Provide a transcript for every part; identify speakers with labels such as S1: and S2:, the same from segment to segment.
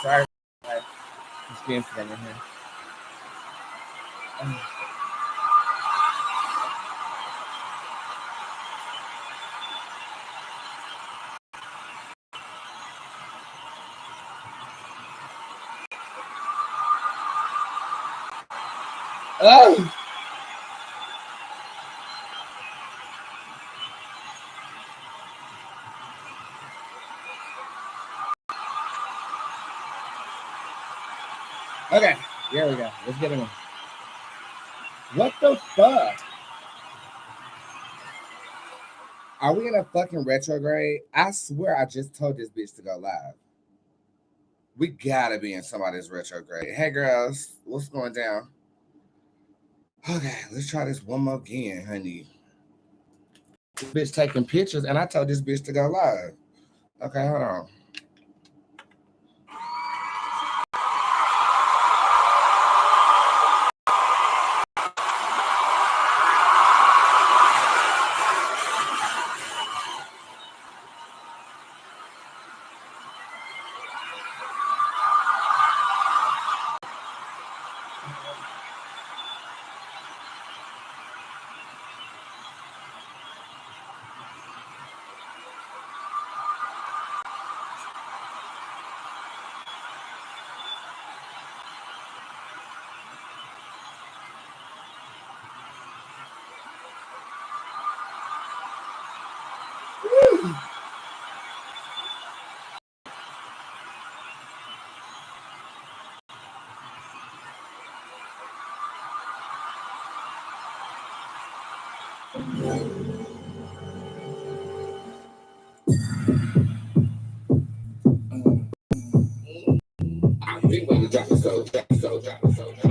S1: Sorry. It's being fun in here. Oh! Okay, there we go. Let's get it in. What the fuck? Are we in a fucking retrograde? I swear I just told this bitch to go live. We gotta be in somebody's retrograde. Hey girls, what's going down? Okay, let's try this one more again, honey. This bitch taking pictures, and I told this bitch to go live. Okay, hold on.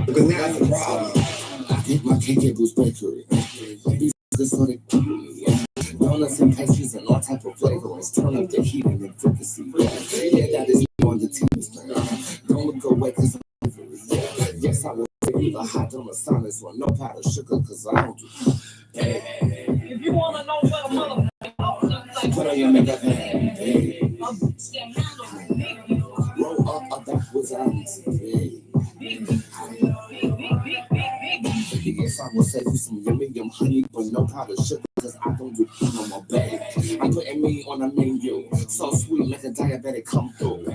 S1: But now the problem. I get my cake at Boots Bakery. These niggas so they donuts and pastries and all type of flavorings. Turn up the heat and the frequency. Yeah, that is me on the TV. Don't look away cause I'm yes, I will say you the hot on the silence with no powder sugar cause I don't do. If you wanna know what a motherfucker put on your makeup and roll up backwards out. Yes, I will save you some yum honey, but no powder sugar, cause I don't do no more bag. I'm putting me on a menu, so sweet, like a diabetic come through.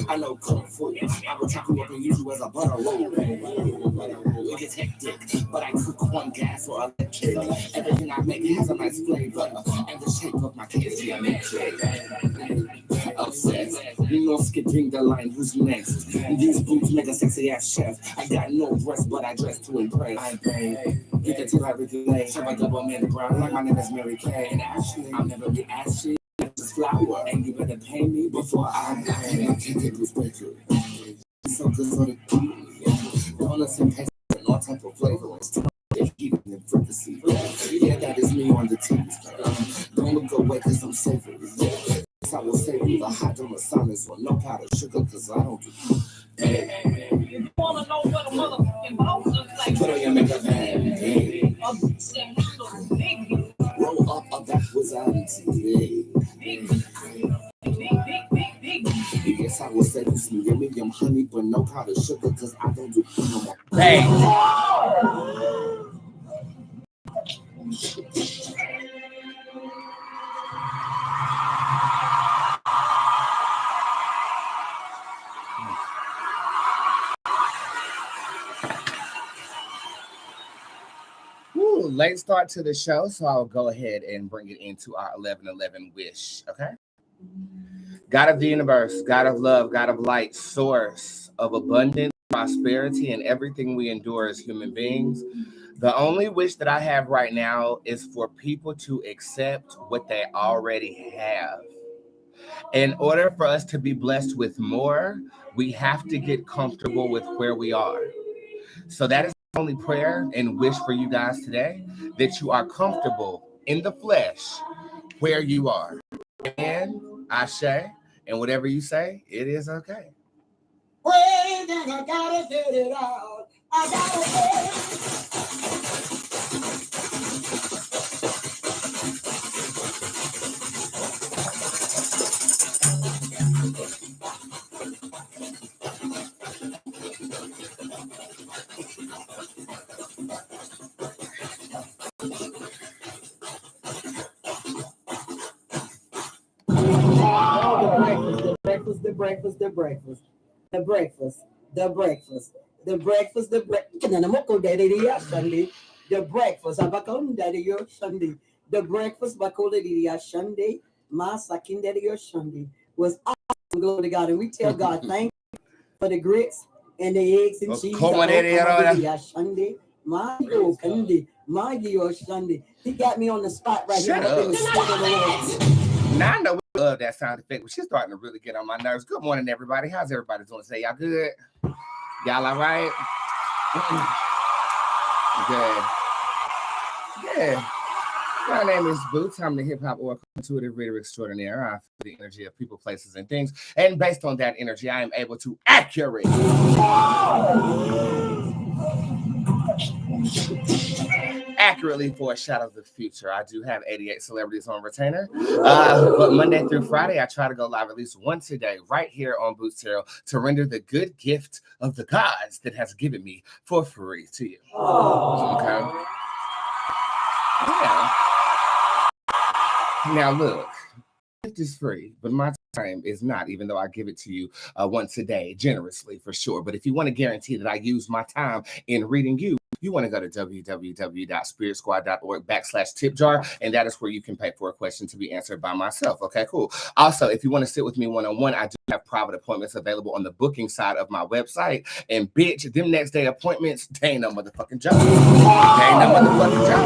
S1: I know kung fu, I will chop you up and use you as a butter roll. It gets hectic, but I cook one gas or electric. Everything I make has a nice flavor, and the shape of my cake is geometric. Obsessed, no skipping the line, who's next? These boots make a sexy ass chef. I got no breasts, but I dress to impress. I pay, get the tip every day. Shove a double man around like my name is Mary Kay. And actually, I'll never be ashy. Flower, and you better pay me before I die. I can't get this breaker. So good for the donuts and pastries and all type of flavorings. They heat and frequency. Yeah, that is me on the TV. Don't look away cause I'm savory. I will save you the hot on the silence with no powder sugar cause I don't do. If you wanna know what a motherfucking boss looks like, put on your makeup and roll up backwards out today. Yes, I will save you some yum honey, but no powder sugar cause I don't do no more. Hey. Late start to the show, so I'll go ahead and bring it into our 11:11 wish, okay? God of the universe, God of love, God of light, source of abundance, prosperity, and everything we endure as human beings. The only wish that I have right now is for people to accept what they already have. In order for us to be blessed with more, we have to get comfortable with where we are. So that is the only prayer and wish for you guys today, that you are comfortable in the flesh where you are. And Ashe, and whatever you say, it is okay. Wait, then I gotta get it out. I gotta get it.
S2: Oh, the breakfast, the breakfast, the breakfast, the breakfast, the breakfast, the breakfast, the breakfast. Kananamoko daddy Sunday. The breakfast, abakon daddy yo Sunday. The breakfast, bakola daddy Sunday. My sakin daddy yo Sunday was awesome. Glory to God, and we tell God thank you for the grits and the eggs and cheese. Sunday. My yo Sunday, my yo Sunday. He got me on the spot right
S1: Shut
S2: here.
S1: up. Now I know we love that sound effect, but she's starting to really get on my nerves. Good morning, everybody. How's everybody doing today? Y'all good? Y'all all right? Good. Yeah. My name is Bootz. I'm the hip-hop oracle, intuitive reader extraordinaire. I feel the energy of people, places, and things. And based on that energy, I am able to accurately foreshadow the future. I do have 88 celebrities on retainer. But Monday through Friday, I try to go live at least once a day right here on Bootz Tarot to render the good gift of the gods that has given me for free to you. Okay? Yeah. Now look, gift is free, but my time is not, even though I give it to you once a day, generously for sure. But if you want to guarantee that I use my time in reading you want to go to www.spiritsquad.org/tipjar, and that is where you can pay for a question to be answered by myself. Okay, cool. Also, if you want to sit with me one-on-one, I do have private appointments available on the booking side of my website. And bitch, them next day appointments, they ain't no motherfucking joke. They ain't no motherfucking joke.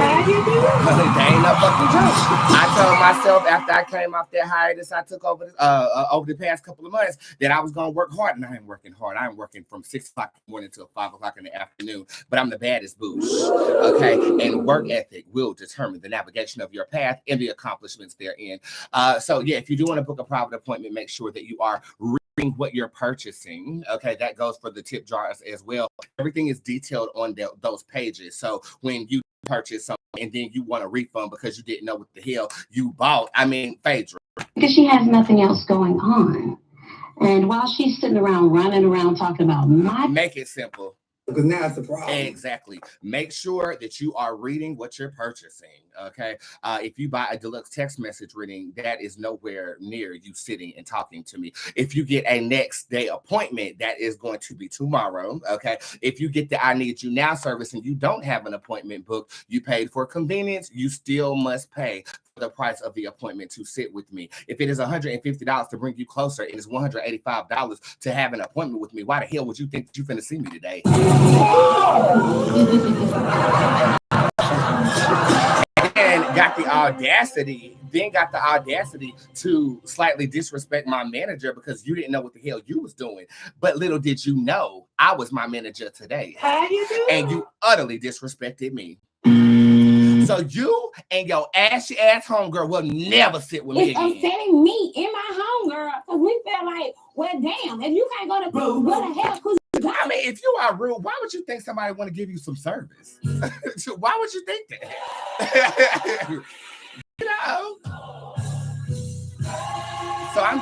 S1: They ain't no fucking joke. I told myself after I came off that hiatus I took over the past couple of months that I was gonna work hard, and I ain't working hard. I'm working from 6 o'clock in the morning till 5 o'clock in the afternoon. But I'm the baddest boosh. Okay, and work ethic will determine the navigation of your path and the accomplishments therein. So yeah, if you do want to book a private appointment, make sure that you are reading what you're purchasing. Okay, that goes for the tip jars as well. Everything is detailed on those pages. So when you purchase something and then you want a refund because you didn't know what the hell you bought, Phaedra.
S3: Because she has nothing else going on. And while she's sitting around running around talking about
S1: make it simple. Because now it's a problem. Exactly. Make sure that you are reading what you're purchasing. Okay. If you buy a deluxe text message reading, that is nowhere near you sitting and talking to me. If you get a next day appointment, that is going to be tomorrow. Okay. If you get the I Need You Now service and you don't have an appointment booked, you paid for convenience, you still must pay for the price of the appointment to sit with me. If it is $150 to bring you closer, it is $185 to have an appointment with me. Why the hell would you think that you're finna see me today? And got the audacity to slightly disrespect my manager because you didn't know what the hell you was doing. But little did you know, I was my manager today.
S2: How you do?
S1: And you utterly disrespected me. So you and your ashy ass homegirl will never sit with me again.
S3: It's upsetting me and my homegirl because we feel like, well, damn, if you can't go to what the hell could you go?
S1: If you are rude, why would you think somebody want to give you some service? Why would you think that? You know? So I'm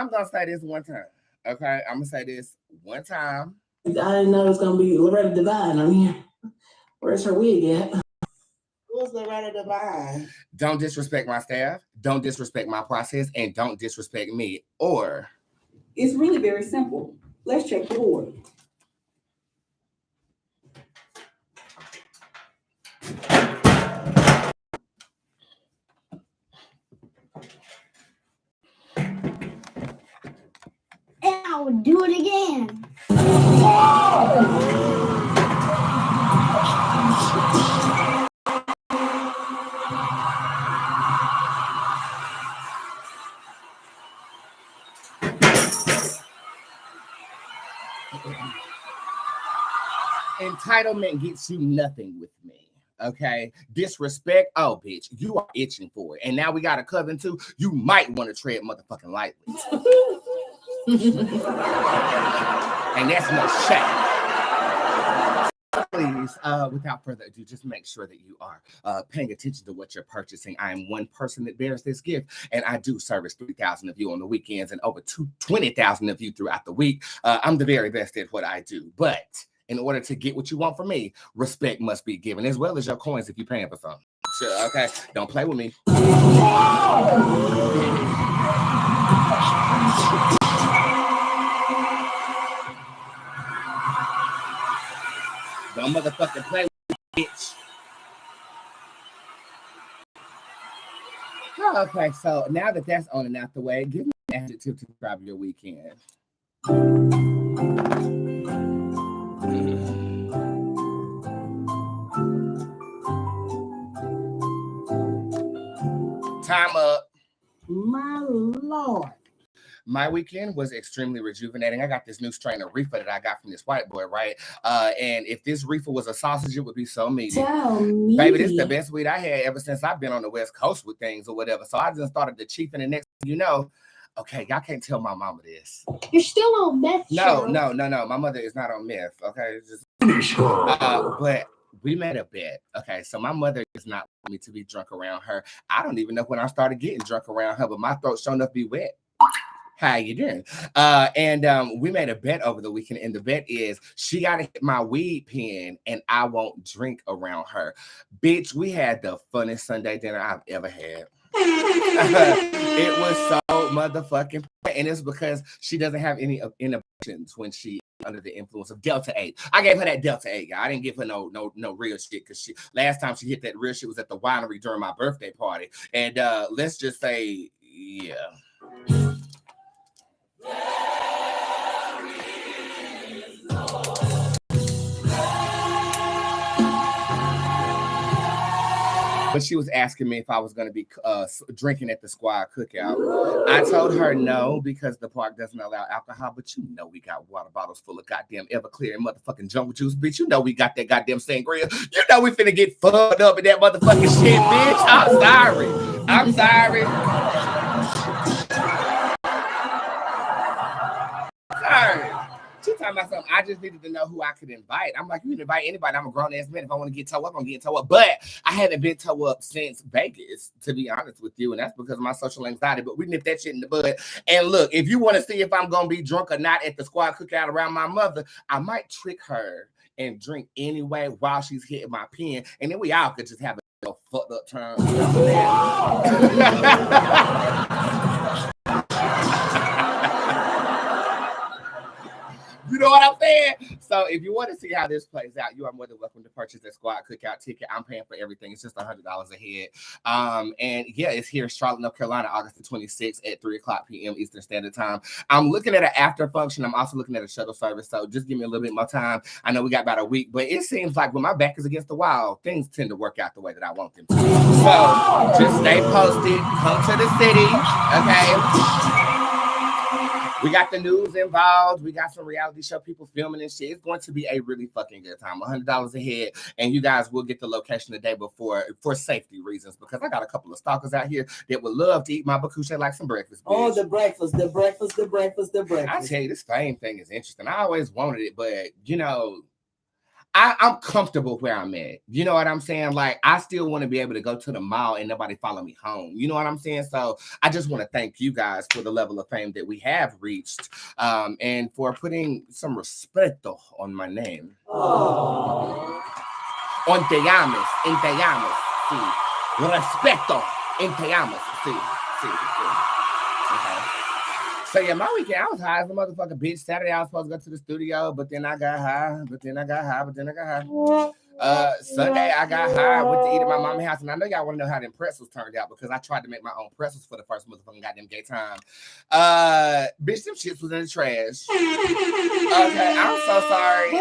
S1: gonna say this one time. Okay, I'm gonna say this one time.
S2: I didn't know it was gonna be Loretta Devine on here. Where's her wig at? Who's Loretta Devine?
S1: Don't disrespect my staff, don't disrespect my process, and don't disrespect me. Or
S4: it's really very simple. Let's check the board.
S3: And I will do it again.
S1: Entitlement gets you nothing with me. Okay, disrespect. Oh, bitch, you are itching for it, and now we got a coven too. You might want to tread motherfucking lightly, and that's no shame. Please, without further ado, just make sure that you are paying attention to what you're purchasing. I am one person that bears this gift, and I do service 3,000 of you on the weekends and over 20,000 of you throughout the week. I'm the very best at what I do, but in order to get what you want from me, respect must be given, as well as your coins if you're paying for something. Okay, don't play with me. Don't motherfucking play with me, bitch. Okay, so now that that's on and out the way, give me an adjective to describe your weekend. Time up.
S2: My Lord.
S1: My weekend was extremely rejuvenating. I got this new strain of reefer that I got from this white boy, right? And if this reefer was a sausage, it would be so meaty. Baby, this is the best weed I had ever since I've been on the West Coast with things or whatever. So I just started the chief, and the next thing you know, okay, y'all can't tell my mama this.
S3: You're still on meth.
S1: No. My mother is not on meth. Okay, just but we made a bet. Okay, so my mother is not want me to be drunk around her. I don't even know when I started getting drunk around her, but my throat sure enough be wet. How you doing? And we made a bet over the weekend, and the bet is she got to hit my weed pen, and I won't drink around her. Bitch, we had the funnest Sunday dinner I've ever had. It was so motherfucking fun, and it's because she doesn't have any inhibitions when she under the influence of Delta 8. I gave her that Delta 8, y'all. I didn't give her no real shit, because she last time she hit that real shit was at the winery during my birthday party. And let's just say, yeah. But she was asking me if I was going to be drinking at the squad cookout. I told her no, because the park doesn't allow alcohol. But you know we got water bottles full of goddamn Everclear and motherfucking jungle juice, bitch. You know we got that goddamn sangria. You know we finna get fucked up in that motherfucking shit, bitch. I'm sorry. Sorry. She talking about something. I just needed to know who I could invite. I'm like, you can invite anybody. I'm a grown ass man. If I want to get toe up, I'm gonna get toe up. But I haven't been toe up since Vegas, to be honest with you, and that's because of my social anxiety. But we nip that shit in the bud. And look, if you want to see if I'm gonna be drunk or not at the squad cookout around my mother, I might trick her and drink anyway while she's hitting my pen, and then we all could just have a fucked up time. You know what I'm saying? So if you want to see how this plays out, you are more than welcome to purchase that squad cookout ticket. I'm paying for everything. It's just $100 a head. And yeah, it's here in Charlotte, North Carolina, August the 26th at 3:00 p.m. Eastern Standard Time. I'm looking at an after function. I'm also looking at a shuttle service. So just give me a little bit more time. I know we got about a week, but it seems like when my back is against the wall, things tend to work out the way that I want them to. So just stay posted. Come to the city. Okay. We got the news involved. We got some reality show people filming and shit. It's going to be a really fucking good time. $100 a head, and you guys will get the location the day before for safety reasons, because I got a couple of stalkers out here that would love to eat my bakuche like some breakfast. Bitch.
S2: Oh, the breakfast.
S1: I tell you, this fame thing is interesting. I always wanted it, but you know, I'm comfortable where I'm at. You know what I'm saying? Like, I still want to be able to go to the mall and nobody follow me home. You know what I'm saying? So I just want to thank you guys for the level of fame that we have reached, and for putting some respeto on my name.
S2: Oh.
S1: On te llames, en te llames, sí. Respeto, en te llames, sí. Okay. So yeah, my weekend, I was high as a motherfucking bitch. Saturday, I was supposed to go to the studio, but then I got high. Sunday, I got high. I went to eat at my mama's house, and I know y'all want to know how them pretzels turned out, because I tried to make my own pretzels for the first motherfucking goddamn gay time. Bitch, them shits was in the trash. Okay, I'm so sorry.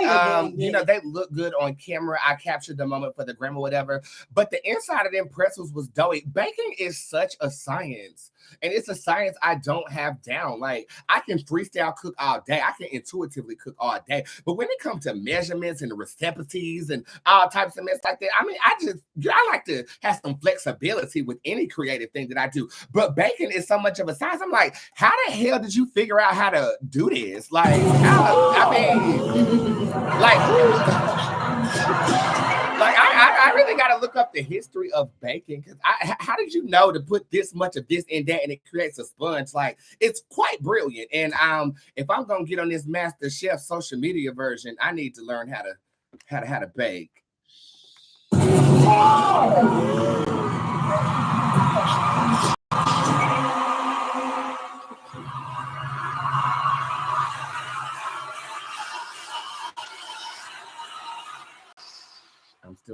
S1: You know, they look good on camera. I captured the moment for the gram or whatever, but the inside of them pretzels was doughy. Baking is such a science, and it's a science I don't have down. Like, I can freestyle cook all day. I can intuitively cook all day, but when it comes to measurements and the recipes and all types of mess like that, I mean, I like to have some flexibility with any creative thing that I do. But baking is so much of a science. I'm like, how the hell did you figure out how to do this? Like, I really got to look up the history of baking, because how did you know to put this much of this in that and it creates a sponge? Like, it's quite brilliant. And if I'm gonna get on this Master Chef social media version, I need to learn how to bake.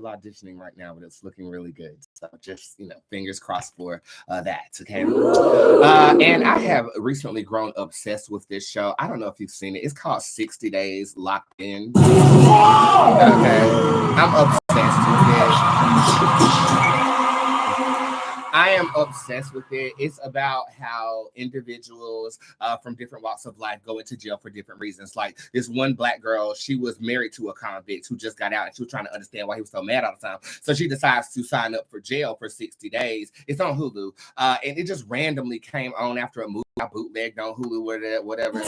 S1: auditioning right now, but it's looking really good. So just, fingers crossed for that. Okay. And I have recently grown obsessed with this show. I don't know if you've seen it. It's called 60 Days Locked In. Okay. I'm obsessed with it. I am obsessed with it. It's about how individuals from different walks of life go into jail for different reasons. Like this one Black girl, she was married to a convict who just got out, and she was trying to understand why he was so mad all the time. So she decides to sign up for jail for 60 days. It's on Hulu. And it just randomly came on after a movie I bootlegged on Hulu, whatever.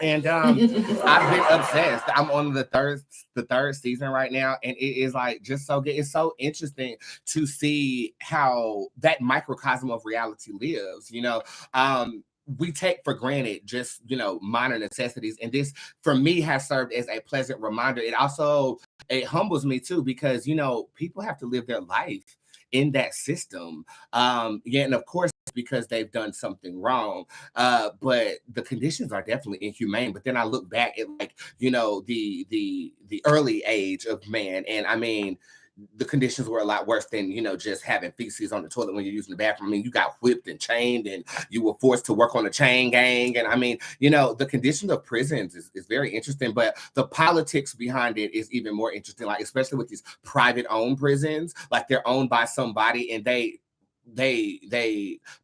S1: And I've been obsessed. I'm on the third season right now, and it is like just so good. It's so interesting to see how that microcosm of reality lives. We take for granted just minor necessities, and this for me has served as a pleasant reminder. It humbles me too, because people have to live their life in that system. And of course, because they've done something wrong, but the conditions are definitely inhumane. But then I look back at the early age of man, and I mean, the conditions were a lot worse than just having feces on the toilet when you're using the bathroom. I mean, you got whipped and chained, and you were forced to work on a chain gang. And I mean, the conditions of prisons is very interesting, but the politics behind it is even more interesting. Like especially with these private owned prisons, like they're owned by somebody, and they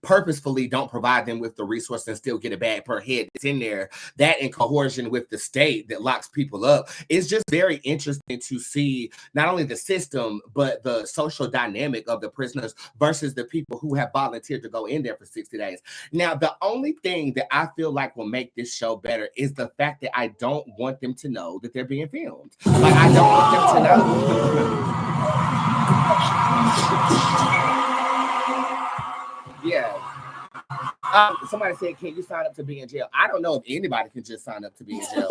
S1: purposefully don't provide them with the resource and still get a bag per head that's in there. That and coercion with the state that locks people up. It's just very interesting to see not only the system, but the social dynamic of the prisoners versus the people who have volunteered to go in there for 60 days. Now, the only thing that I feel like will make this show better is the fact that I don't want them to know that they're being filmed. Like, I don't want them to know. Yeah. Somebody said, can you sign up to be in jail? I don't know if anybody can just sign up to be in jail.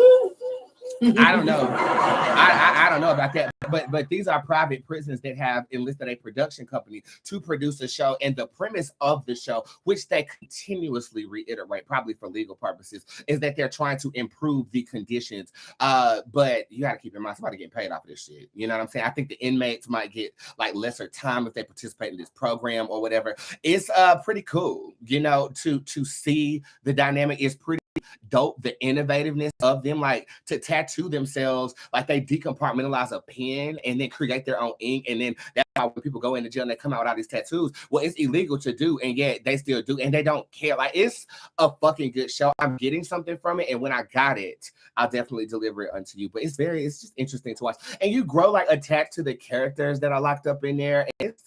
S1: I don't know. I don't know about that. But these are private prisons that have enlisted a production company to produce a show. And the premise of the show, which they continuously reiterate, probably for legal purposes, is that they're trying to improve the conditions. But you got to keep in mind, somebody getting paid off of this shit. You know what I'm saying? I think the inmates might get like lesser time if they participate in this program or whatever. It's pretty cool, to see the dynamic is pretty dope. The innovativeness of them, like to tattoo themselves, like they decompartmentalize a pen and then create their own ink, and then that's how when people go into jail and they come out with all these tattoos, well, it's illegal to do, and yet they still do, and they don't care. Like, it's a fucking good show. I'm getting something from it, and when I got it, I'll definitely deliver it unto you. But it's just interesting to watch, and you grow like attached to the characters that are locked up in there. It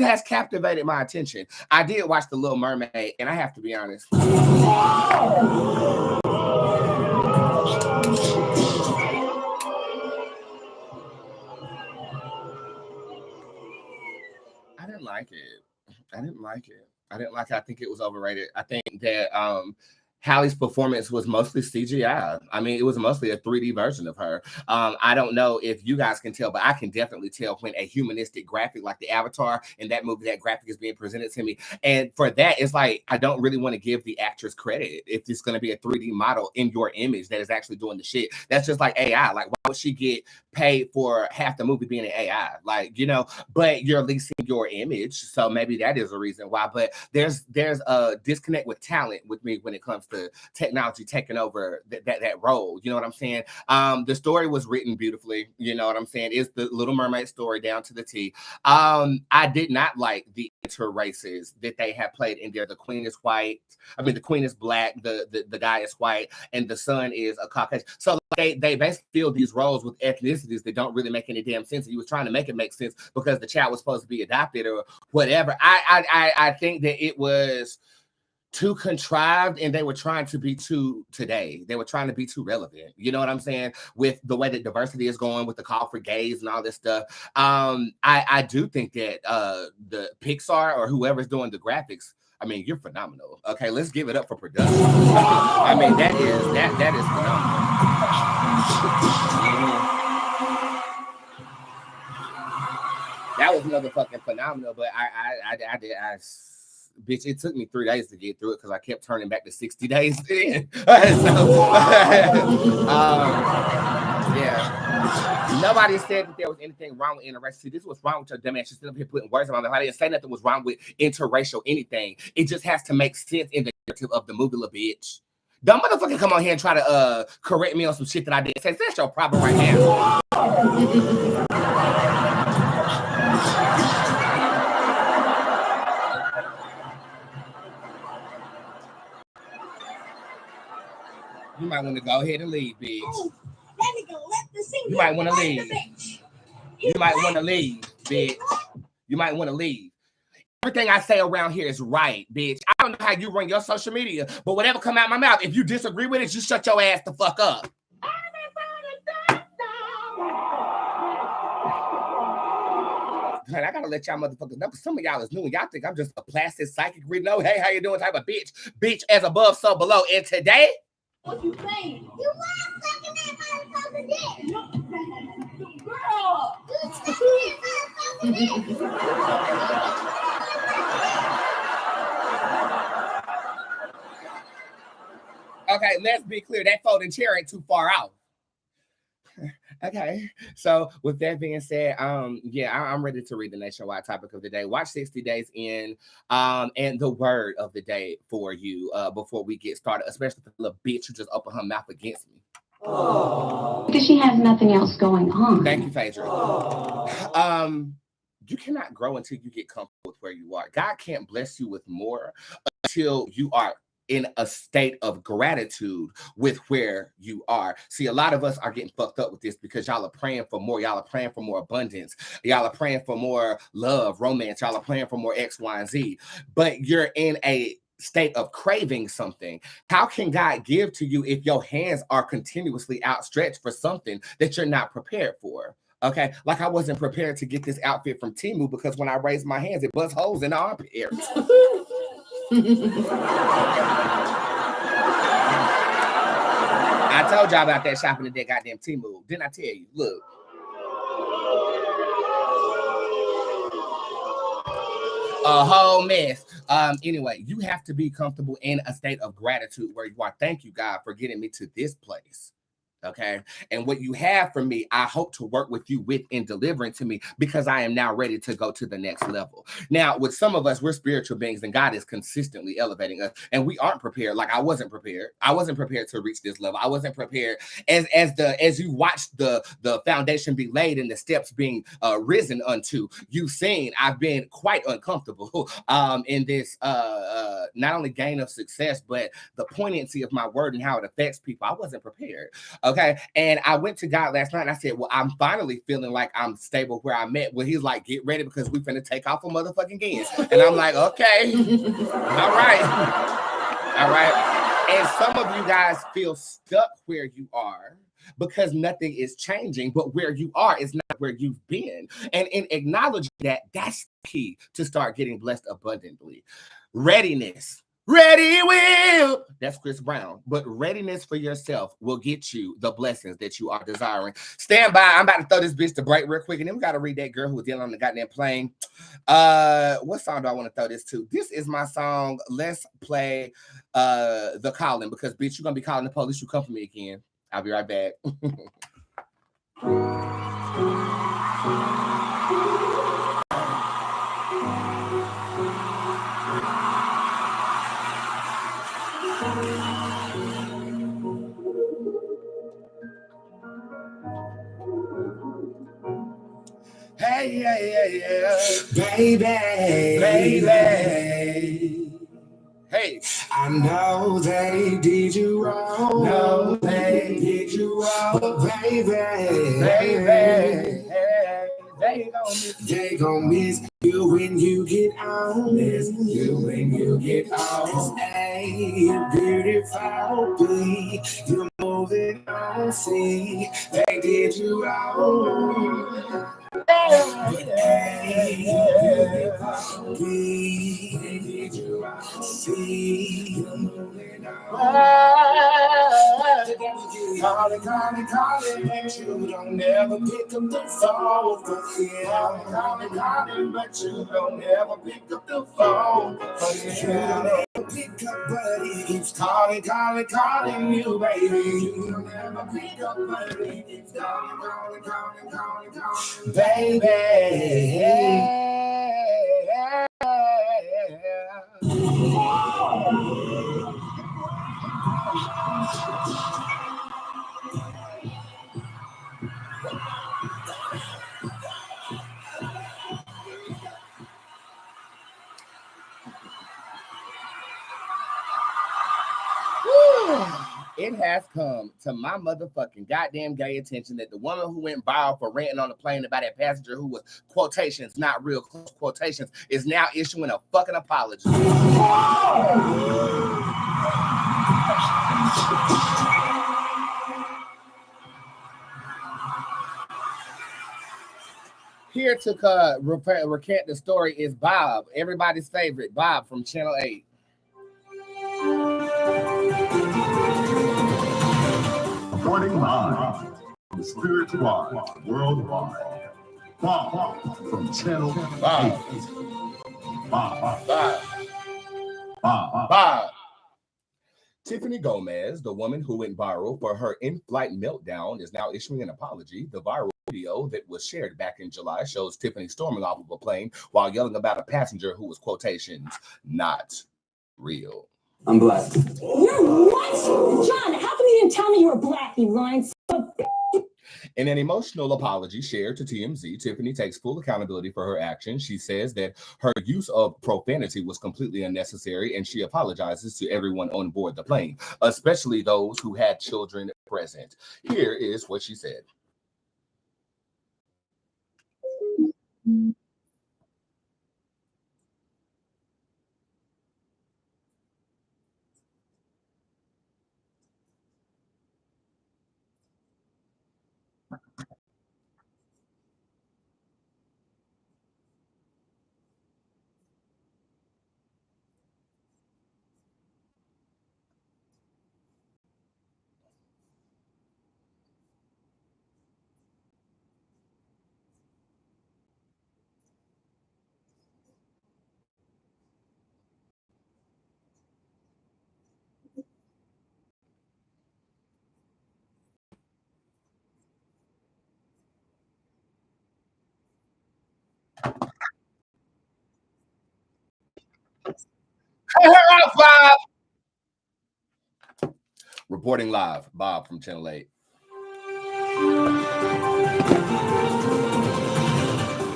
S1: has captivated my attention. I did watch The Little Mermaid, and I have to be honest. I didn't like it. I think it was overrated. I think that Halle's performance was mostly CGI. I mean, it was mostly a 3D version of her. I don't know if you guys can tell, but I can definitely tell when a humanistic graphic like the Avatar in that movie, that graphic is being presented to me. And for that, it's like, I don't really want to give the actress credit if it's going to be a 3D model in your image that is actually doing the shit. That's just like AI. Like, why would she get paid for half the movie being an AI? Like, but you're leasing your image. So maybe that is a reason why. But there's a disconnect with talent with me when it comes to technology taking over that role. You know what I'm saying? The story was written beautifully. You know what I'm saying? It's the Little Mermaid story down to the T. I did not like the inter races that they have played in there. The queen is white. I mean, the queen is black. The guy is white, and the son is a Caucasian. So they basically fill these roles with ethnicities that don't really make any damn sense. And he was trying to make it make sense because the child was supposed to be adopted or whatever. I think that it was too contrived, and they were trying to be too today. They were trying to be too relevant. You know what I'm saying? With the way that diversity is going, with the call for gays and all this stuff. I do think that the Pixar or whoever's doing the graphics, I mean, you're phenomenal. Okay, let's give it up for production. I mean, that is phenomenal. That was another fucking phenomenal, but bitch, it took me 3 days to get through it because I kept turning back to 60 days in. Yeah. Nobody said that there was anything wrong with interracial. See, this was wrong with your dumb ass. You're still up here putting words on my mouth. I didn't say nothing was wrong with interracial anything. It just has to make sense in the narrative of the movie, little bitch. Don't motherfucker come on here and try to correct me on some shit that I did. That's your problem right now. You might want to go ahead and leave, bitch. You might want to leave. You might want to leave, bitch. You might want to leave. Everything I say around here is right, bitch. I don't know how you run your social media, but whatever come out my mouth, if you disagree with it, you shut your ass the fuck up. God, I gotta let y'all motherfuckers know, because some of y'all is new and y'all think I'm just a plastic psychic reading. Oh, hey, how you doing? Type of bitch. Bitch as above, so below. And today,
S3: What you saying? You love sucking that motherfucker dick. No, girl. You sucking that motherfucker dick.
S1: okay, let's be clear. That folding chair ain't too far out. Okay, so with that being said, I'm ready to read the nationwide topic of the day. Watch 60 Days In, and the word of the day for you before we get started, especially for the little bitch who just opened her mouth against me.
S5: Because she has nothing else going on.
S1: Thank you, Phaedra. You cannot grow until you get comfortable with where you are. God can't bless you with more until you are in a state of gratitude with where you are. See, a lot of us are getting fucked up with this because y'all are praying for more. Y'all are praying for more abundance. Y'all are praying for more love, romance. Y'all are praying for more X, Y, and Z. But you're in a state of craving something. How can God give to you if your hands are continuously outstretched for something that you're not prepared for? Okay, like I wasn't prepared to get this outfit from Temu because when I raised my hands, it bust holes in the armpit area. I told y'all about that shopping at that goddamn Temu. Didn't I tell you? Look. A whole mess. Anyway, you have to be comfortable in a state of gratitude where you are. Thank you, God, for getting me to this place. Okay. And what you have for me, I hope to work with you with in delivering to me because I am now ready to go to the next level. Now, with some of us, we're spiritual beings and God is consistently elevating us and we aren't prepared. Like I wasn't prepared. I wasn't prepared to reach this level. I wasn't prepared as you watched the foundation be laid and the steps being risen unto. You've seen I've been quite uncomfortable in this not only gain of success, but the poignancy of my word and how it affects people. I wasn't prepared. Okay. And I went to God last night and I said, well, I'm finally feeling like I'm stable where I'm at. Well, he's like, get ready because we're finna take off a motherfucking again. And I'm like, okay. All right. All right. And some of you guys feel stuck where you are because nothing is changing, but where you are is not where you've been. And in acknowledging that, that's the key to start getting blessed abundantly. Readiness. Ready will. That's Chris Brown. But readiness for yourself will get you the blessings that you are desiring. Stand by. I'm about to throw this bitch to break real quick. And then we got to read that girl who was dealing on the goddamn plane. What song do I want to throw this to? This is my song. Let's play The Calling because, bitch, you're going to be calling the police. You come for me again. I'll be right back. Hey, baby. Hey,
S6: I know they did you wrong.
S1: No, they
S6: did you wrong, baby. They gon' miss you when you get on. Miss you when you get on. Hey, beautiful, be you're moving on. See, they did you wrong. But hey, they did you wrong. See, you're moving on. Calling, but you don't ever pick up the phone. Calling, but you don't ever pick up the phone. You don't ever pick up, but he keeps calling you, baby. You don't ever pick up, but he keeps calling, baby.
S1: It has come to my motherfucking goddamn gay attention that the woman who went viral for ranting on the plane about a passenger who was quotations, not real close quotations, is now issuing a fucking apology. Here to recant the story is Bob, everybody's favorite, Bob from Channel 8.
S7: Reporting live from the Spirit Squad worldwide. Bob from Channel 8.
S1: Bob. Tiffany Gomez, the woman who went viral for her in-flight meltdown, is now issuing an apology. The viral video that was shared back in July shows Tiffany storming off of a plane while yelling about a passenger who was quotations, not real.
S8: I'm black.
S9: You're what? John, how come you didn't tell me you were black, you lying son of a bitch?
S1: In an emotional apology shared to TMZ, Tiffany takes full accountability for her actions. She says that her use of profanity was completely unnecessary, and she apologizes to everyone on board the plane, especially those who had children present. Here is what she said. Bob. Reporting live, Bob from Channel 8.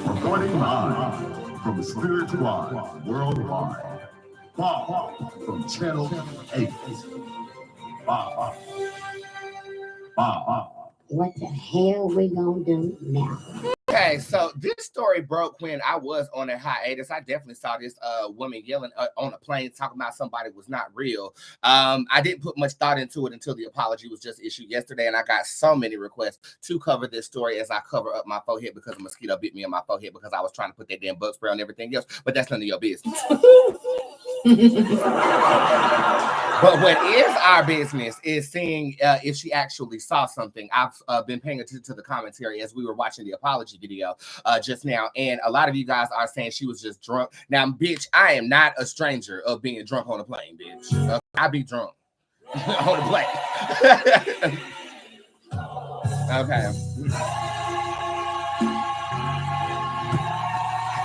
S7: Reporting live from the Spirit Squad worldwide. Bob from Channel 8. Bob.
S3: What the hell we gonna do now?
S1: Okay, so this story broke when I was on a hiatus. I definitely saw this woman yelling on a plane talking about somebody was not real. I didn't put much thought into it until the apology was just issued yesterday, and I got so many requests to cover this story as I cover up my forehead because a mosquito bit me on my forehead because I was trying to put that damn bug spray on everything else, but that's none of your business. But what is our business is seeing if she actually saw something. I've been paying attention to the commentary as we were watching the apology video just now, and a lot of you guys are saying she was just drunk. Now, bitch, I am not a stranger of being drunk on a plane, bitch. I be drunk on the plane. Okay.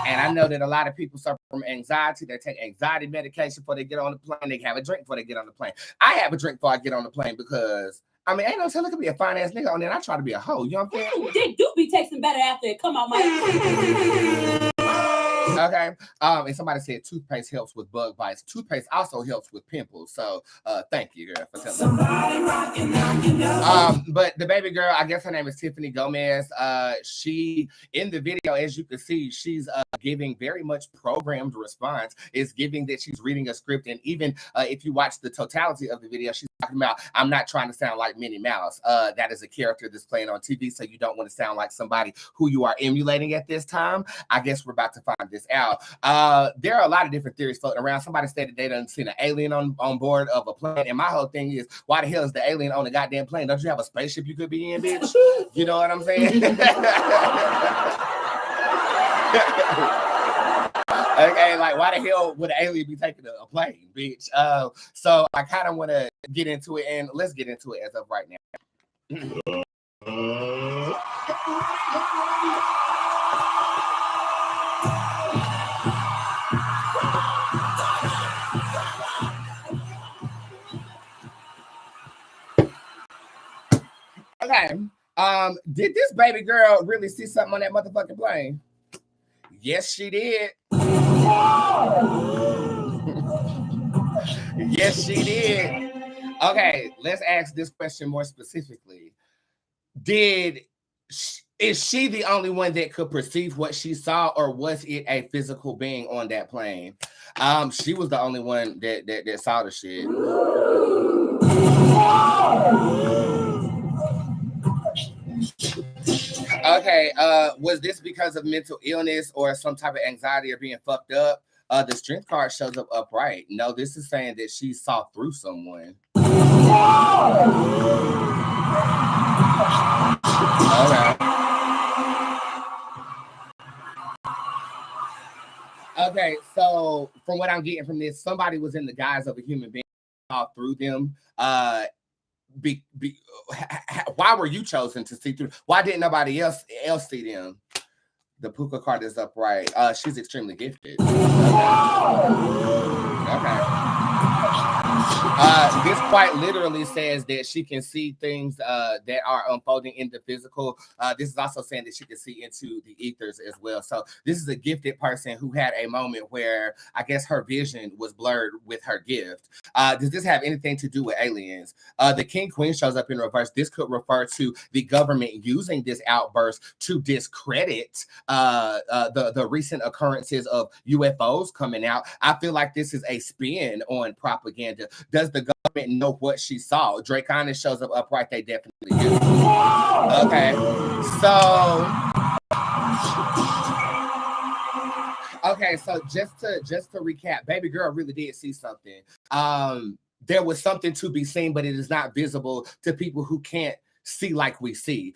S1: And I know that a lot of people suffer from anxiety. They take anxiety medication before they get on the plane. They have a drink before they get on the plane. I have a drink before I get on the plane because, I mean, ain't no telling, could be a fine ass nigga on there. I try to be a hoe. You know what I'm saying?
S9: Dick do be tasting better after it come out my.
S1: Okay. And somebody said toothpaste helps with bug bites. Toothpaste also helps with pimples. So thank you, girl, for telling me. But the baby girl, I guess her name is Tiffany Gomez. She, in the video, as you can see, she's giving very much programmed response. It's giving that she's reading a script. And even if you watch the totality of the video, she's talking about. I'm not trying to sound like Minnie Mouse. That is a character that's playing on TV, so you don't want to sound like somebody who you are emulating at this time. I guess we're about to find this out. There are a lot of different theories floating around. Somebody said that they done seen an alien on board of a plane, and my whole thing is, why the hell is the alien on the goddamn plane? Don't you have a spaceship you could be in, bitch? You know what I'm saying? Okay, like why the hell would an alien be taking a plane, bitch? So I kind of want to get into it, and let's get into it as of right now. Okay. Did this baby girl really see something on that motherfucking plane? Yes, she did. Yes, she did. Okay, let's ask this question more specifically. Is she the only one that could perceive what she saw, or was it a physical being on that plane? She was the only one that saw the shit. Okay, was this because of mental illness or some type of anxiety or being fucked up? The strength card shows up upright. No, this is saying that she saw through someone. Okay, so from what I'm getting from this, somebody was in the guise of a human being, saw through them. Why were you chosen to see through? Why didn't nobody else see them? The Puka card is upright. She's extremely gifted. Okay. This quite literally says that she can see things that are unfolding in the physical. This is also saying that she can see into the ethers as well. So this is a gifted person who had a moment where I guess her vision was blurred with her gift. Does this have anything to do with aliens? The King Queen shows up in reverse. This could refer to the government using this outburst to discredit the recent occurrences of UFOs coming out. I feel like this is a spin on propaganda. Does the government know what she saw? Draconis shows up upright. They definitely do. Okay, so just to recap, baby girl really did see something. There was something to be seen, but it is not visible to people who can't see like we see.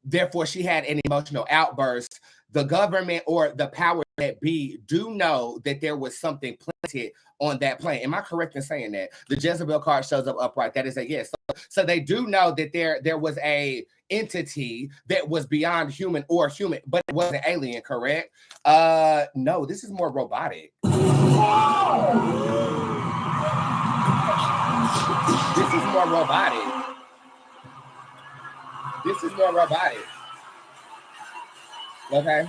S1: Therefore, she had an emotional outburst. The government or the power that be do know that there was something planted on that plane. Am I correct in saying that? The Jezebel card shows up upright. That is a yes. So they do know that there was a entity that was beyond human or human, but it wasn't alien, correct? No, this is more robotic. This is more robotic. This is more robotic. Okay.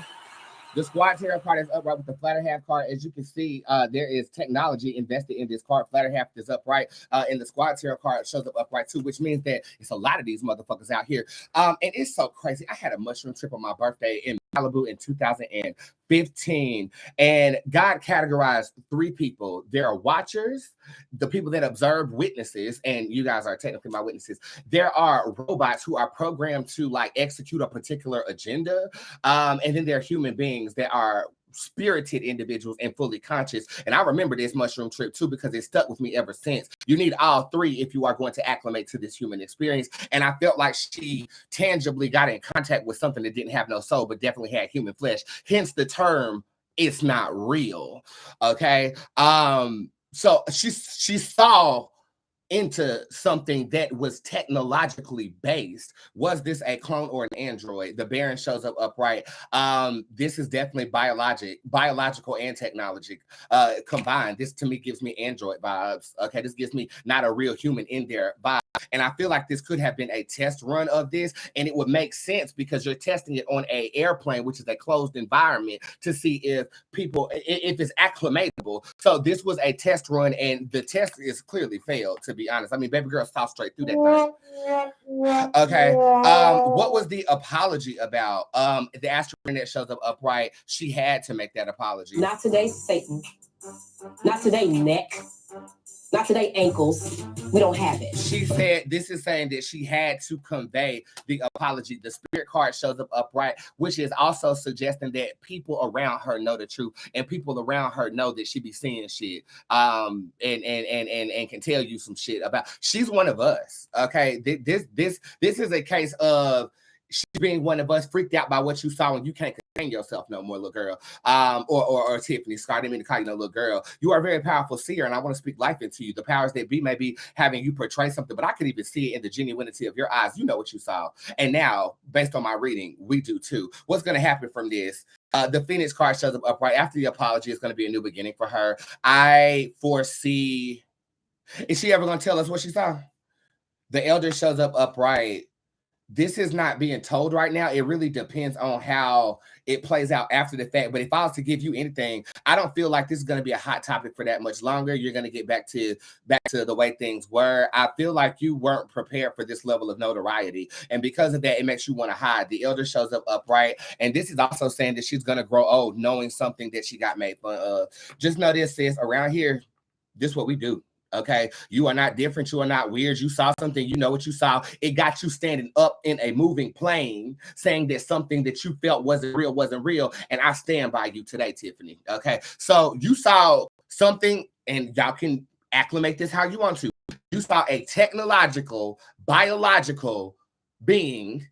S1: The Squad Tarot card is upright with the flatter half card. As you can see, there is technology invested in this card. Flatter half is upright. And the Squad Tarot card shows up upright too, which means that it's a lot of these motherfuckers out here. And it's so crazy. I had a mushroom trip on my birthday in Malibu in 2015. And God categorized 3 people. There are watchers, the people that observe, witnesses, and you guys are technically my witnesses. There are robots who are programmed to like execute a particular agenda. And then there are human beings that are spirited individuals and fully conscious. And I remember this mushroom trip too, because it stuck with me ever since. You need all 3 if you are going to acclimate to this human experience. And I felt like she tangibly got in contact with something that didn't have no soul, but definitely had human flesh. Hence the term, it's not real. Okay. So she saw into something that was technologically based. Was this a clone or an android? The Baron shows up upright. This is definitely biological and technology combined. This to me gives me android vibes. Okay, this gives me not a real human in there vibe. And I feel like this could have been a test run of this, and it would make sense because you're testing it on an airplane, which is a closed environment, to see if it's acclimatable. So this was a test run, and the test is clearly failed, to be honest. I mean, baby girl saw straight through that thing. Okay. What was the apology about? The astronaut that shows up upright, she had to make that apology.
S9: Not today, Satan. Not today, Nick.
S8: Not today, ankles. We don't have it.
S1: She said this is saying that she had to convey the apology. The spirit card shows up upright, which is also suggesting that people around her know the truth, and people around her know that she be seeing shit, and can tell you some shit about. She's one of us. Okay, this is a case of she being one of us, freaked out by what you saw, and you can't contain yourself no more, little girl. Or Tiffany, Scott, I didn't mean to call you no little girl. You are a very powerful seer, and I want to speak life into you. The powers that be may be having you portray something, but I could even see it in the genuinity of your eyes. You know what you saw. And now, based on my reading, we do too. What's going to happen from this? The Phoenix card shows up upright. After the apology, it's going to be a new beginning for her. I foresee... Is she ever going to tell us what she saw? The Elder shows up upright. This is not being told right now. It really depends on how it plays out after the fact. But if I was to give you anything, I don't feel like this is going to be a hot topic for that much longer. You're going to get back to the way things were. I feel like you weren't prepared for this level of notoriety. And because of that, it makes you want to hide. The Elder shows up upright. And this is also saying that she's going to grow old knowing something that she got made fun of. Just know this, sis, around here, this is what we do. Okay, you are not different. You are not weird. You saw something. You know what you saw. It got you standing up in a moving plane, saying that something that you felt wasn't real. And I stand by you today, Tiffany. Okay, so you saw something, and y'all can acclimate this how you want to. You saw a technological, biological being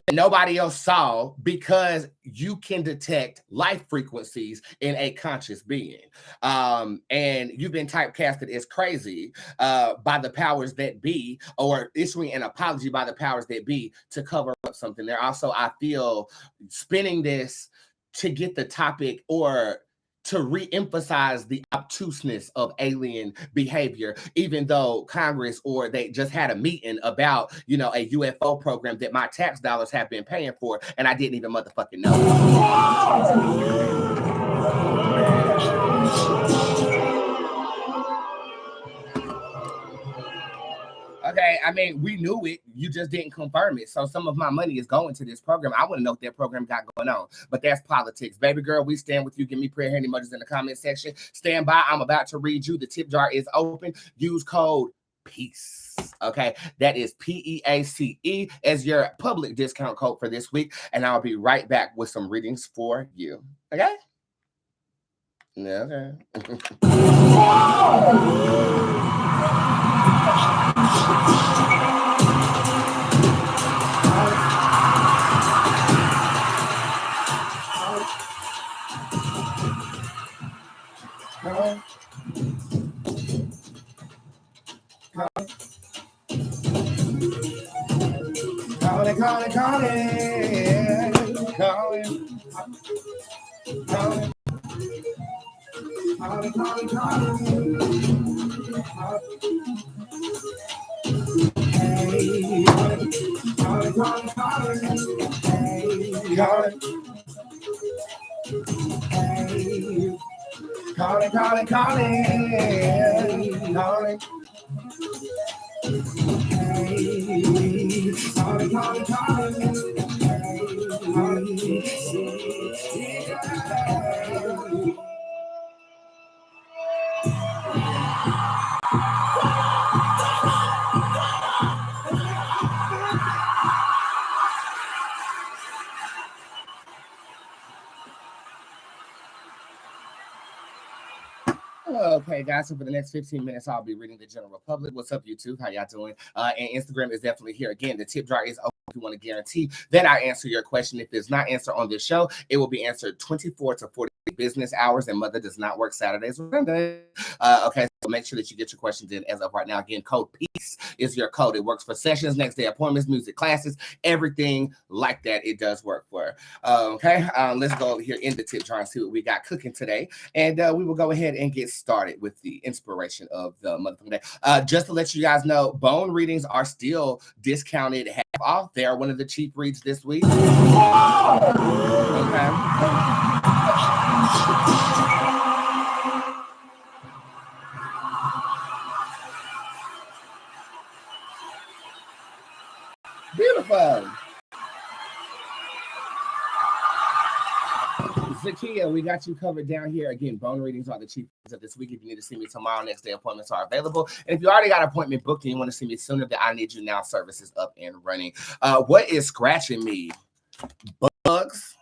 S1: that nobody else saw because you can detect life frequencies in a conscious being. And you've been typecasted as crazy by the powers that be, or issuing an apology by the powers that be to cover up something. They're also, I feel, spinning this to get the topic or to re-emphasize the obtuseness of alien behavior, even though Congress or they just had a meeting about, you know, a UFO program that my tax dollars have been paying for, and I didn't even motherfucking know. Okay, I mean, we knew it. You just didn't confirm it. So some of my money is going to this program. I want to know what that program got going on. But that's politics. Baby girl, we stand with you. Give me prayer hand emojis in the comment section. Stand by. I'm about to read you. The tip jar is open. Use code PEACE. Okay, that is PEACE as your public discount code for this week. And I'll be right back with some readings for you. Okay? Okay. Okay, guys, so for the next 15 minutes, I'll be reading the general public. What's up, YouTube? How y'all doing? And Instagram is definitely here. Again, the tip jar is open if you want to guarantee that I answer your question. If it's not answered on this show, it will be answered 24 to 40 business hours, and Mother does not work Saturdays or Sundays. Okay, so make sure that you get your questions in as of right now. Again, code PEACE is your code. It works for sessions, next day appointments, music classes, everything like that. It does work for. Okay, let's go over here in the tip jar and see what we got cooking today. And we will go ahead and get started with the inspiration of the motherfucking day. Just to let you guys know, bone readings are still discounted half off. They are one of the cheap reads this week. Okay. Beautiful. Zakia, we got you covered down here. Again, bone readings are the cheapest of this week. If you need to see me tomorrow, next day appointments are available. And if you already got an appointment booked and you want to see me sooner, then I need you now. Service is up and running. What is scratching me? Bugs.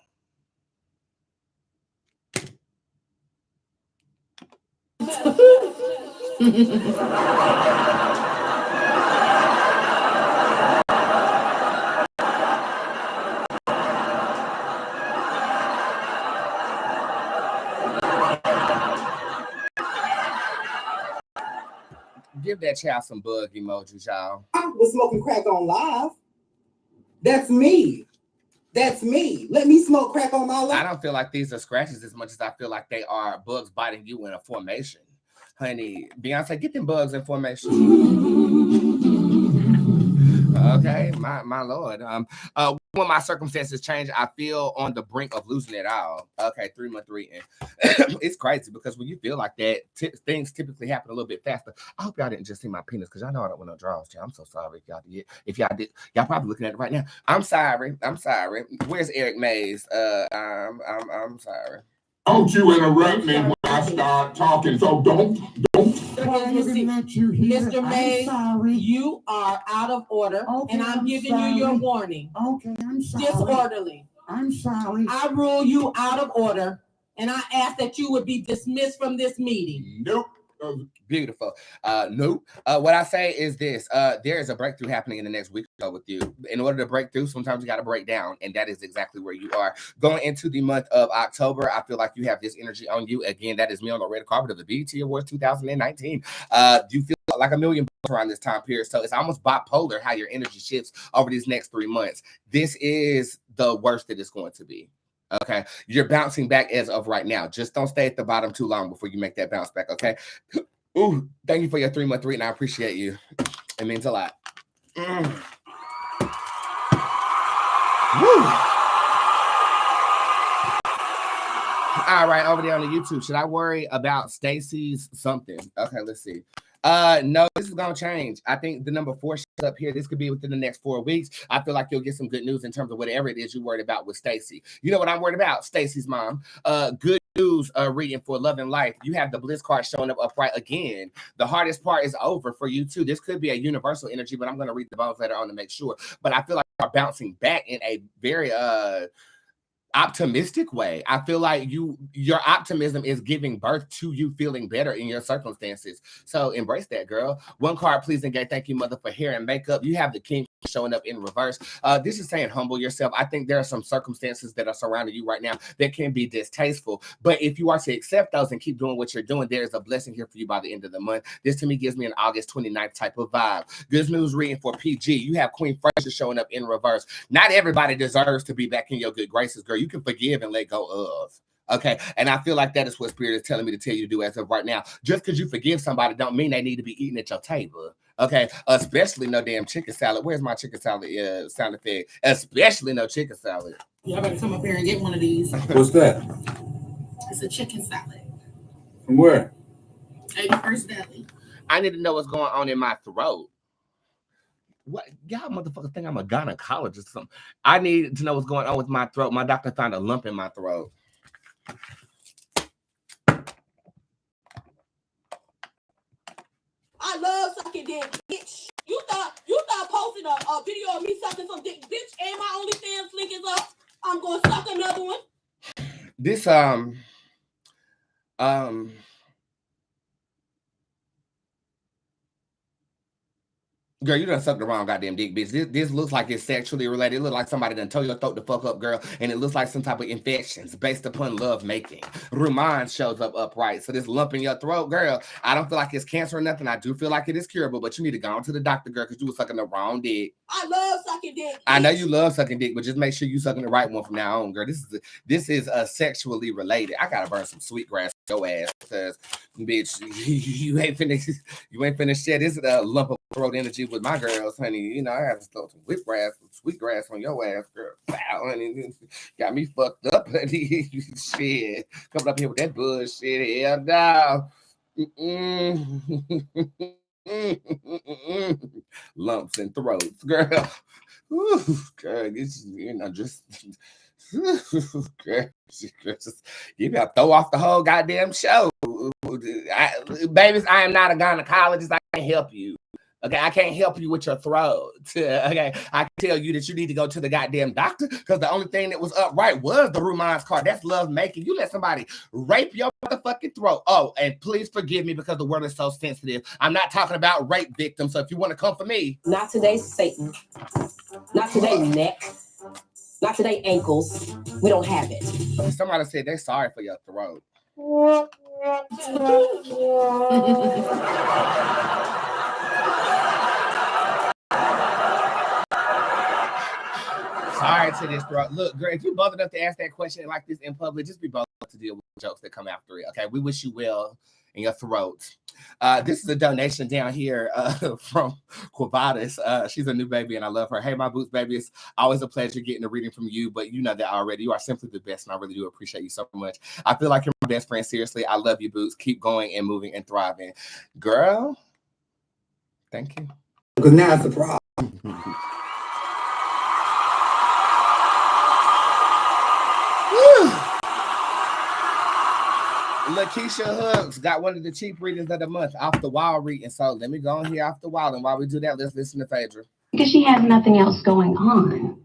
S1: Give that child some bug emojis, y'all.
S2: I was smoking crack on live. That's me. That's me. Let me smoke crack on my live.
S1: I don't feel like these are scratches as much as I feel like they are bugs biting you in a formation. Honey, Beyonce, get them bugs in formation. Okay, my lord. When my circumstances change, I feel on the brink of losing it all. Okay, 3-month reading. It's crazy because when you feel like that, things typically happen a little bit faster. I hope y'all didn't just see my penis because y'all know I don't want no draws. I'm so sorry if y'all did. If y'all did, y'all probably looking at it right now. I'm sorry. Where's Eric Mays? I'm sorry.
S7: Don't you interrupt me when I start talking. So don't.
S2: Mr. Mays, you are out of order, and I'm giving you your warning.
S6: Okay, I'm sorry.
S2: Disorderly.
S6: I'm sorry.
S2: I rule you out of order, and I ask that you would be dismissed from this meeting.
S7: Nope.
S1: Beautiful. Nope. What I say is this: there is a breakthrough happening in the next week or so with you. In order to break through, sometimes you got to break down, and that is exactly where you are going into the month of October. I feel like you have this energy on you. Again, that is me on the red carpet of the BET Awards 2019. You feel like a million around this time period, so it's almost bipolar how your energy shifts over these next 3 months. This is the worst that it's going to be. Okay, you're bouncing back as of right now. Just don't stay at the bottom too long before you make that bounce back. Okay. Ooh, thank you for your 3-month reading. I appreciate you. It means a lot. Woo. All right, over there on the YouTube. Should I worry about Stacy's something? Okay, let's see. No, this is gonna change. I think the number 4 shows up here. This could be within the next 4 weeks. I feel like you'll get some good news in terms of whatever it is you're worried about with Stacy. You know what I'm worried about? Stacy's mom. Good news reading for love and life. You have the bliss card showing up upright again. The hardest part is over for you too. This could be a universal energy, but I'm gonna read the bones later on to make sure. But I feel like you're bouncing back in a very optimistic way. I feel like your optimism is giving birth to you feeling better in your circumstances. So embrace that, girl. 1 card, please engage. Thank you, mother, for hair and makeup. You have the king showing up in reverse. This is saying humble yourself. I think there are some circumstances that are surrounding you right now that can be distasteful. But if you are to accept those and keep doing what you're doing, there is a blessing here for you by the end of the month. This to me gives me an August 29th type of vibe. Good news reading for PG. You have Queen Fraser showing up in reverse. Not everybody deserves to be back in your good graces, girl. You can forgive and let go of. Okay. And I feel like that is what Spirit is telling me to tell you to do as of right now. Just because you forgive somebody don't mean they need to be eating at your table. Okay. Especially no damn chicken salad. Where's my chicken salad sound effect? Especially no chicken salad.
S10: Y'all better come up here and get one of these.
S11: What's that?
S10: It's a chicken salad.
S11: From where?
S10: 81st Deli.
S1: I need to know what's going on in my throat. What y'all motherfuckers think I'm a gynecologist or something? I need to know what's going on with my throat. My doctor found a lump in my throat.
S2: I love sucking dick, bitch. You thought posting a video of me sucking some dick, bitch, and my OnlyFans link is up. I'm gonna suck another one.
S1: This girl, you done sucked the wrong goddamn dick, bitch. This looks like it's sexually related. It looks like somebody done told your throat to fuck up, girl. And it looks like some type of infections based upon love making. Rumine shows up upright. So this lump in your throat, girl, I don't feel like it's cancer or nothing. I do feel like it is curable, but you need to go on to the doctor, girl, because you were sucking the wrong dick.
S2: I love sucking dick.
S1: I know you love sucking dick, but just make sure you sucking the right one from now on, girl. This is sexually related. I gotta burn some sweetgrass on your ass because, bitch, you ain't finished yet. This is a lump of throat energy with my girls, honey. You know, I have to throw some sweetgrass on your ass, girl. Wow, honey. Got me fucked up, honey. Shit. Coming up here with that bullshit. Hell no. Lumps and throats, girl. Ooh, girl, this, just Girl, just, you gotta throw off the whole goddamn show. Babies, I am not a gynecologist. I can't help you. Okay, I can't help you with your throat. Okay, I can tell you that you need to go to the goddamn doctor because the only thing that was upright was the Rumon's card. That's love making. You let somebody rape your motherfucking throat. Oh, and please forgive me because the word is so sensitive. I'm not talking about rape victims. So if you want to come for me,
S8: Not today, Satan. Not today, neck. Not today, ankles. We don't have it.
S1: Somebody said they're sorry for your throat. Sorry to this throat. Look, girl, if you're bold enough to ask that question like this in public, just be bold enough to deal with jokes that come after it. Okay, we wish you well in your throat. This is a donation down here from Quavatis. She's a new baby and I love her. Hey, my Boots baby, it's always a pleasure getting a reading from you, but you know that already. You are simply the best and I really do appreciate you so much. I feel like you're my best friend. Seriously, I love you, Boots. Keep going and moving and thriving. Girl, thank you.
S6: Because now it's a problem.
S1: Lakeisha Hooks got one of the cheap readings of the month, off the wall reading. So let me go on here off the wall. And while we do that, let's listen to Phaedra.
S5: Because she has nothing else going on.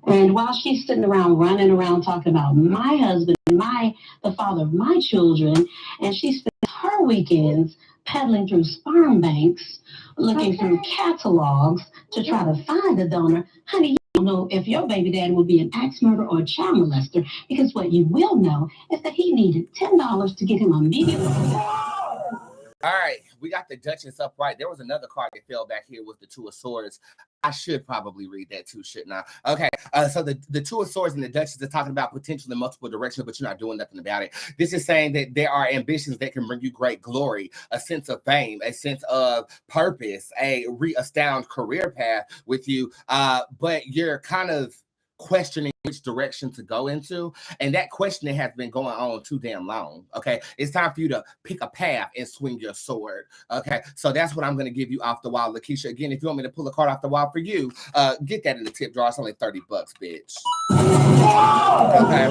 S5: And while she's sitting around running around talking about my husband, the father of my children, and she spends her weekends peddling through sperm banks, looking through catalogs to try to find a donor, honey, you don't know if your baby daddy will be an axe murderer or a child molester, because what you will know is that he needed $10 to get him a medium.
S1: All right, we got the Duchess upright. There was another card that fell back here with the Two of Swords. I should probably read that too, shouldn't I? Okay, so the Two of Swords and the Duchess are talking about potential in multiple directions, but you're not doing nothing about it. This is saying that there are ambitions that can bring you great glory, a sense of fame, a sense of purpose, a re-astound career path with you, but you're kind of questioning which direction to go into, and that questioning has been going on too damn long. Okay, it's time for you to pick a path and swing your sword. Okay, so that's what I'm going to give you off the wall, Lakeisha. Again, if you want me to pull a card off the wall for you, get that in the tip jar. It's only $30, bitch. Okay,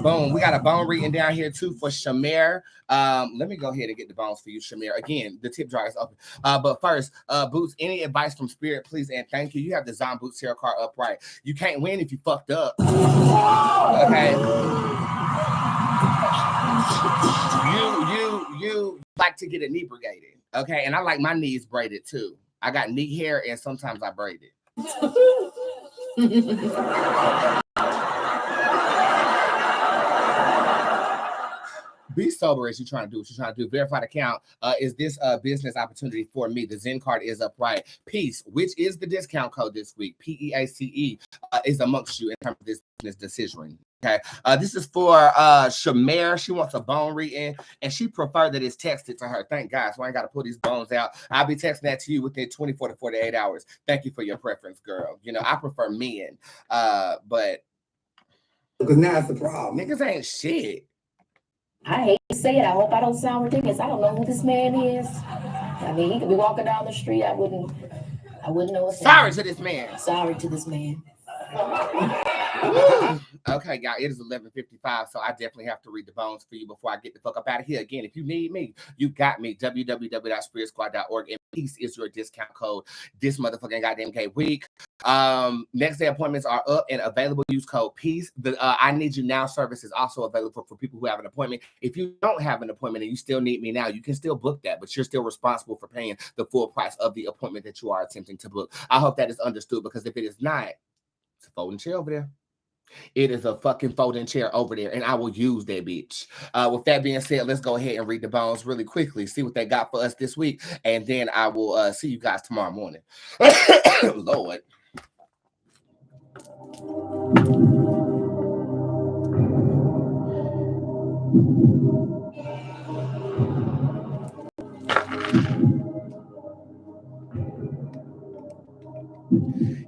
S1: boom. We got a bone reading down here too for Shamir. Let me go ahead and get the bones for you, Shamir. Again, the tip jar is open. But first, Boots, any advice from Spirit, please and thank you. You have the Djinn Bootz tarot card upright. You can't win if you fucked up. Okay. You like to get inebriated. Okay, and I like my knees braided too. I got knee hair and sometimes I braid it. Be sober as you're trying to do what you're trying to do. Verified account. Is this a business opportunity for me? The Zen card is upright. Peace, which is the discount code this week. PEACE is amongst you in terms of this business decision. Okay. This is for Shamir. She wants a bone reading and she preferred that it's texted to her. Thank God. So I ain't got to pull these bones out. I'll be texting that to you within 24 to 48 hours. Thank you for your preference, girl. You know, I prefer men. But
S6: because now it's the problem.
S1: Niggas ain't shit.
S8: I hate to say it. I hope I don't sound ridiculous. I don't know who this man is. I mean, he could be walking down the street. I wouldn't know what's
S1: Sorry to this man.
S8: Sorry to this man.
S1: Okay, y'all, it is 11:55, so I definitely have to read the bones for you before I get the fuck up out of here. Again, if you need me, you got me. www.spiritsquad.org, and peace is your discount code this motherfucking goddamn gay week. Next day appointments are up and available. Use code PEACE. The I Need You Now service is also available for people who have an appointment. If you don't have an appointment and you still need me now, you can still book that, but you're still responsible for paying the full price of the appointment that you are attempting to book. I hope that is understood, because if it is not, it's a folding chair over there. It is a fucking folding chair over there, and I will use that bitch. With that being said, let's go ahead and read the bones really quickly, see what they got for us this week, and then I will see you guys tomorrow morning. Lord.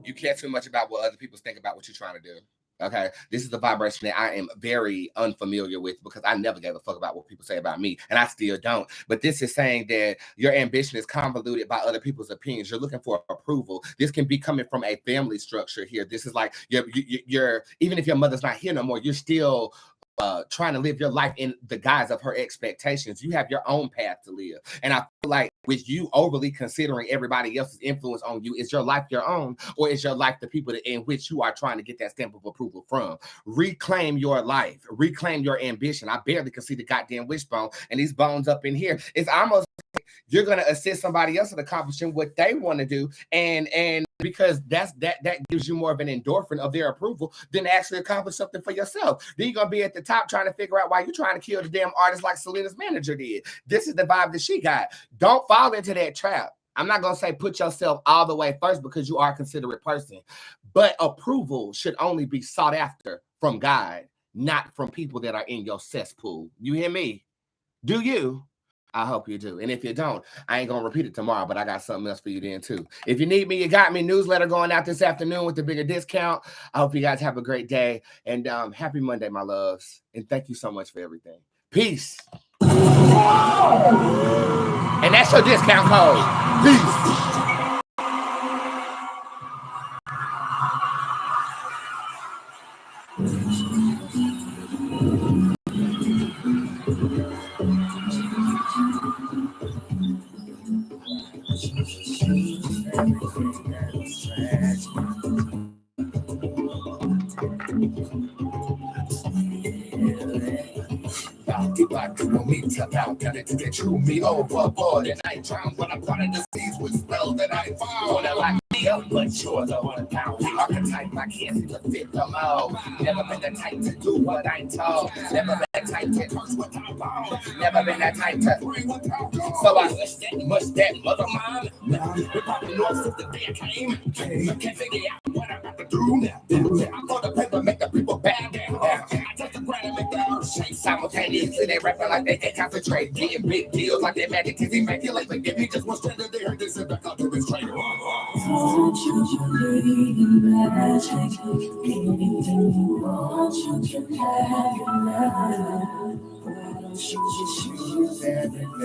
S1: You care too much about what other people think about what you're trying to do. Okay, this is the vibration that I am very unfamiliar with because I never gave a fuck about what people say about me, and I still don't. But this is saying that your ambition is convoluted by other people's opinions. You're looking for approval. This can be coming from a family structure here. This is like you're even if your mother's not here no more, you're still trying to live your life in the guise of her expectations. You have your own path to live. And I feel like with you overly considering everybody else's influence on you, is your life your own, or is your life the people in which you are trying to get that stamp of approval from? Reclaim your life. Reclaim your ambition. I barely can see the goddamn wishbone, and these bones up in here. It's almost like you're going to assist somebody else in accomplishing what they want to do, and because that gives you more of an endorphin of their approval than actually accomplish something for yourself. Then you're gonna be at the top trying to figure out why you're trying to kill the damn artist like Selena's manager did. This is the vibe that she got. Don't fall into that trap. I'm not gonna say put yourself all the way first because you are a considerate person, but approval should only be sought after from God, not from people that are in your cesspool. You hear me? Do you? I hope you do. And if you don't, I ain't going to repeat it tomorrow, but I got something else for you then too. If you need me, you got me. Newsletter going out this afternoon with the bigger discount. I hope you guys have a great day. And happy Monday, my loves. And thank you so much for everything. Peace. And that's your discount code. Peace. Got it to get you me overboard, and I drown when I'm part of the seas with spell that I fall. Wanna lock me up, but you're the one down. The archetype I can't seem to fit the mold. Never been the type to do what I'm told. Never been the type to curse what I'm bound. Never been that type to bring what I'm told. So I must that mother mine. We're popping north since the day I came. Can't figure out what I'm about to do now. I'm gonna paper make the people bow down. I touch the ground and make the earth shake simultaneously. They rapping like they can't concentrate. Getting big deals like that magic is immaculate. But give me just one straight of there. This is back up to this train. Anything you want, you can have your love. Why don't you just use everything?